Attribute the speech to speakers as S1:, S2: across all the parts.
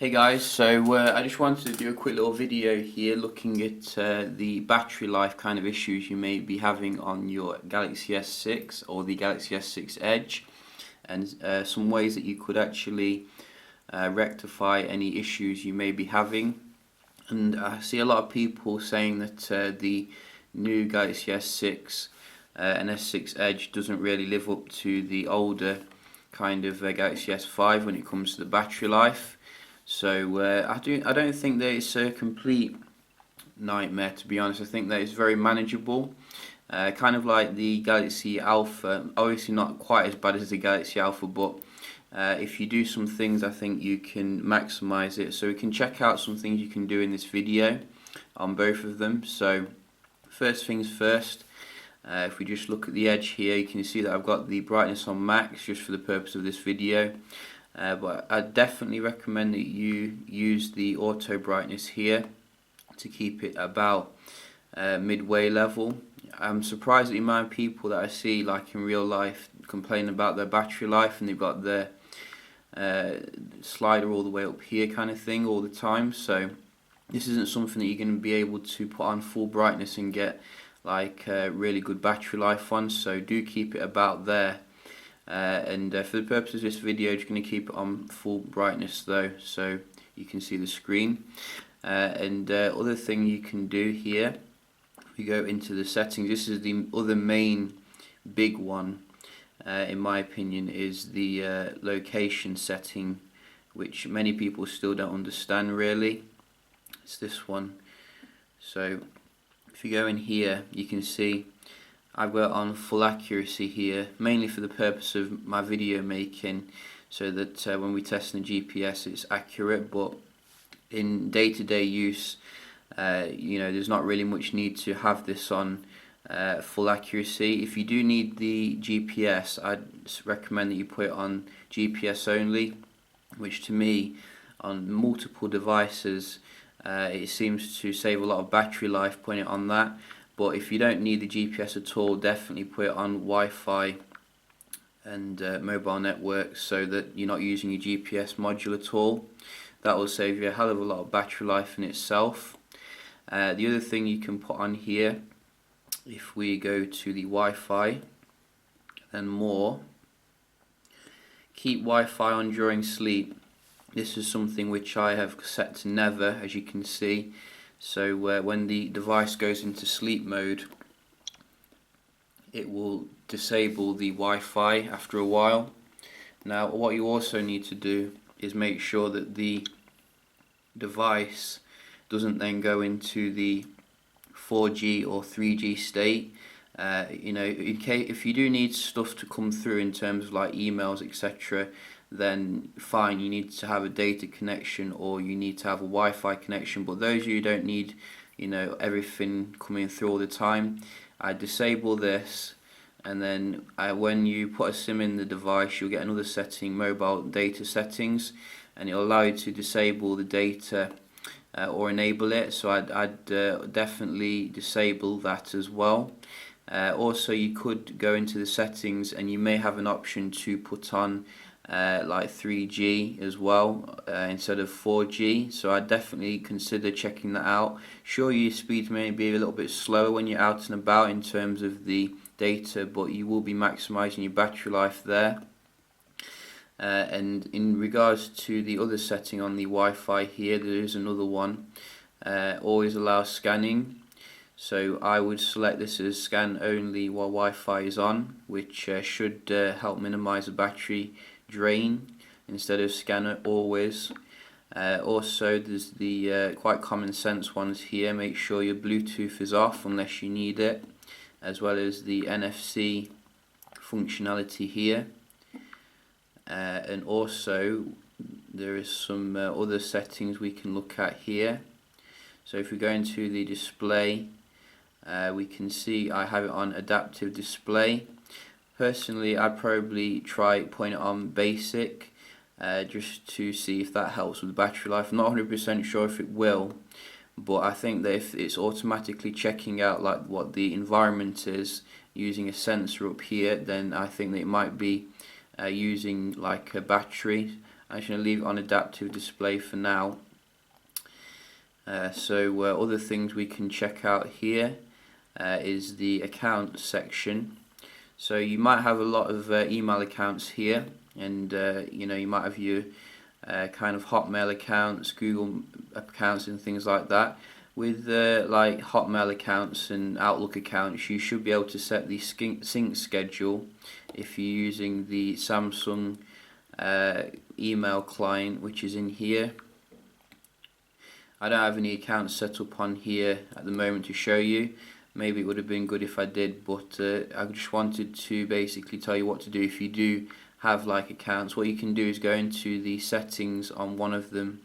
S1: Hey guys, I just wanted to do a quick little video here looking at the battery life kind of issues you may be having on your Galaxy S6 or the Galaxy S6 Edge, and some ways that you could actually rectify any issues you may be having. And I see a lot of people saying that the new Galaxy S6 and S6 Edge doesn't really live up to the older kind of Galaxy S5 when it comes to the battery life. So I don't think that it's a complete nightmare, to be honest. I think that it's very manageable. Kind of like the Galaxy Alpha, obviously not quite as bad as the Galaxy Alpha, but if you do some things, I think you can maximize it. So we can check out some things you can do in this video on both of them. So first things first, if we just look at the Edge here, you can see that I've got the brightness on max just for the purpose of this video. But I definitely recommend that you use the auto brightness here to keep it about midway level. I'm surprised at the amount of people that I see, like in real life, complaining about their battery life, and they've got their slider all the way up here kind of thing all the time. So this isn't something that you're going to be able to put on full brightness and get like really good battery life on. So do keep it about there. For the purpose of this video, I'm just going to keep it on full brightness though, so you can see the screen. Other thing you can do here, if we go into the settings, this is the other main big one, in my opinion, is the location setting, which many people still don't understand really. It's this one. So if you go in here, you can see I've got on full accuracy here, mainly for the purpose of my video making, so that when we test the GPS it's accurate. But in day-to-day use, there's not really much need to have this on full accuracy. If you do need the GPS, I'd recommend that you put it on GPS only, which to me, on multiple devices, it seems to save a lot of battery life putting it on that. But if you don't need the GPS at all, definitely put it on Wi-Fi and mobile networks, so that you're not using your GPS module at all. That will save you a hell of a lot of battery life in itself. The other thing you can put on here, if we go to the Wi-Fi and more, keep Wi-Fi on during sleep. This is something which I have set to never, as you can see. So when the device goes into sleep mode, it will disable the Wi-Fi after a while. Now what you also need to do is make sure that the device doesn't then go into the 4G or 3G state. If you do need stuff to come through in terms of like emails, etc., then fine, you need to have a data connection or you need to have a Wi-Fi connection. But those you don't need, everything coming through all the time, I disable this, and then when you put a SIM in the device, you'll get another setting, mobile data settings, and it'll allow you to disable the data or enable it. So I'd definitely disable that as well. Also, you could go into the settings and you may have an option to put on like 3G as well instead of 4G, so I'd definitely consider checking that out. Sure, your speeds may be a little bit slower when you're out and about in terms of the data, but you will be maximizing your battery life there. And in regards to the other setting on the Wi-Fi here, there is another one, always allow scanning. So I would select this as scan only while Wi-Fi is on, which should help minimize the battery drain instead of scanner always. Also, there's the quite common sense ones here. Make sure your Bluetooth is off unless you need it, as well as the NFC functionality here. And also there is some other settings we can look at here. So if we go into the display, we can see I have it on adaptive display. Personally, I'd probably try putting it on basic, just to see if that helps with the battery life. I'm not 100% sure if it will, but I think that if it's automatically checking out like what the environment is using a sensor up here, then I think that it might be using like a battery. I'm just going to leave it on adaptive display for now. Other things we can check out here is the account section. So you might have a lot of email accounts here, and you might have your kind of Hotmail accounts, Google accounts and things like that. With like Hotmail accounts and Outlook accounts, you should be able to set the sync schedule if you're using the Samsung email client, which is in here. I don't have any accounts set up on here at the moment to show you. Maybe it would have been good if I did, but I just wanted to basically tell you what to do if you do have like accounts. What you can do is go into the settings on one of them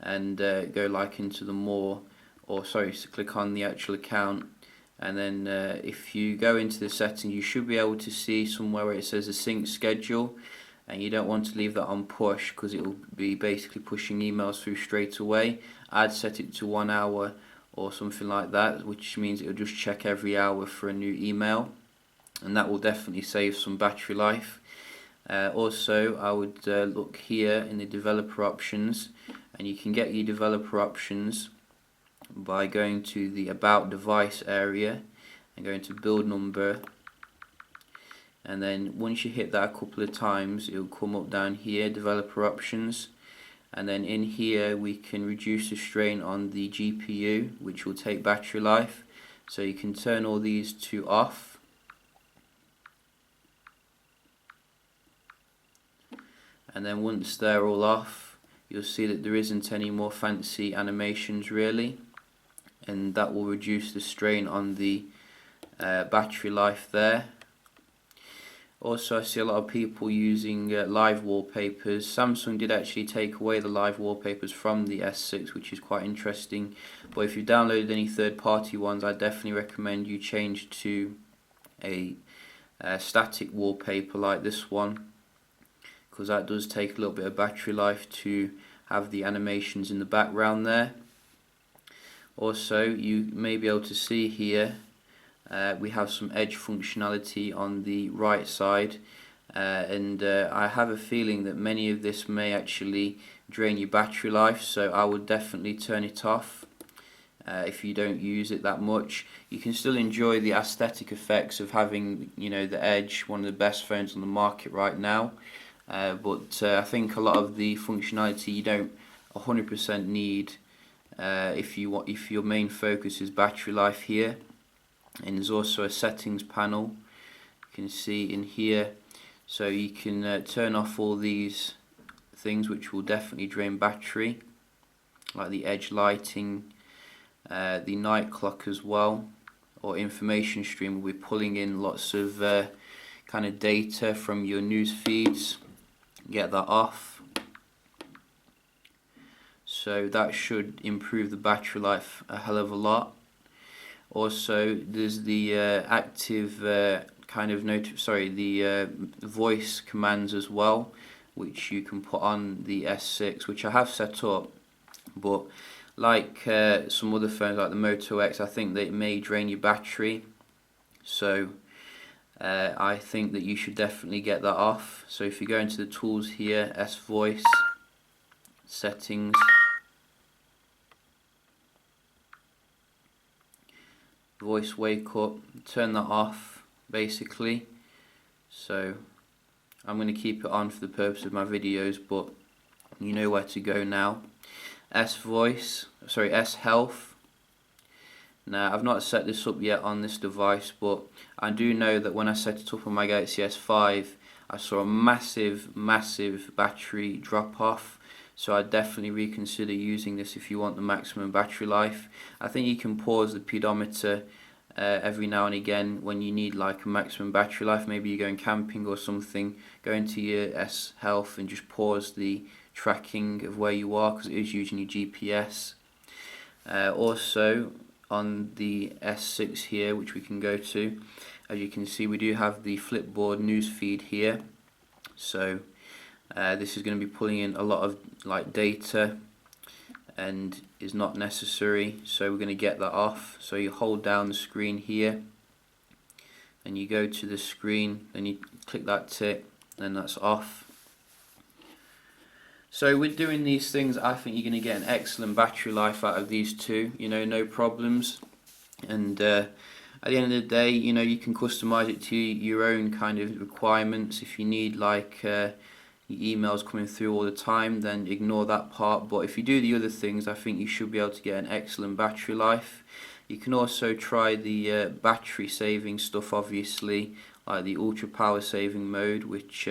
S1: and go like into the more, or sorry, so click on the actual account, and then if you go into the settings, you should be able to see somewhere where it says a sync schedule, and you don't want to leave that on push because it will be basically pushing emails through straight away. I'd set it to 1 hour or something like that, which means it will just check every hour for a new email, and that will definitely save some battery life. Also, I would look here in the developer options, and you can get your developer options by going to the about device area and going to build number, and then once you hit that a couple of times, it will come up down here, developer options, and then in here we can reduce the strain on the GPU, which will take battery life. So you can turn all these to off, and then once they're all off, you'll see that there isn't any more fancy animations really, and that will reduce the strain on the battery life there. Also, I see a lot of people using live wallpapers. Samsung did actually take away the live wallpapers from the S6, which is quite interesting. But if you've downloaded any third-party ones, I definitely recommend you change to a static wallpaper like this one, because that does take a little bit of battery life to have the animations in the background there. Also, you may be able to see here we have some edge functionality on the right side, and I have a feeling that many of this may actually drain your battery life, so I would definitely turn it off if you don't use it that much. You can still enjoy the aesthetic effects of having, the Edge, one of the best phones on the market right now, but I think a lot of the functionality you don't 100% need if your main focus is battery life here. And there's also a settings panel, you can see in here, so you can turn off all these things which will definitely drain battery, like the edge lighting, the night clock as well, or information stream will be pulling in lots of kind of data from your news feeds. Get that off, so that should improve the battery life a hell of a lot. Also, there's the active voice commands as well, which you can put on the S6, which I have set up, but like some other phones like the Moto X, I think that it may drain your battery, so I think that you should definitely get that off. So if you go into the tools here, S Voice, settings, voice wake up, turn that off basically. So I'm going to keep it on for the purpose of my videos, but you know where to go now. S Health. Now, I've not set this up yet on this device, but I do know that when I set it up on my Galaxy S5, I saw a massive battery drop off. So I'd definitely reconsider using this if you want the maximum battery life. I think you can pause the pedometer every now and again when you need like a maximum battery life. Maybe you're going camping or something, go into your S Health and just pause the tracking of where you are, because it is using your GPS. Also on the S6 here, which we can go to, as you can see, we do have the Flipboard news feed here. So this is going to be pulling in a lot of data and is not necessary, so we're going to get that off. So you hold down the screen here and you go to the screen, then you click that tick, then that's off. So with doing these things, I think you're going to get an excellent battery life out of these two, no problems. And at the end of the day, you can customize it to your own kind of requirements. If you need like your emails coming through all the time, then ignore that part. But if you do the other things, I think you should be able to get an excellent battery life. You can also try the battery saving stuff, obviously, like the ultra power saving mode, which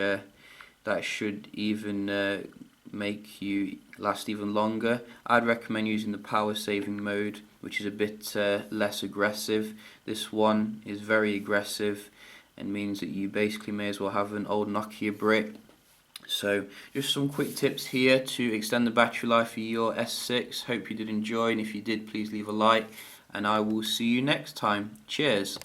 S1: that should even make you last even longer. I'd recommend using the power saving mode, which is a bit less aggressive. This one is very aggressive and means that you basically may as well have an old Nokia brick. So just some quick tips here to extend the battery life of your S6. Hope you did enjoy, and if you did, please leave a like, and I will see you next time. Cheers.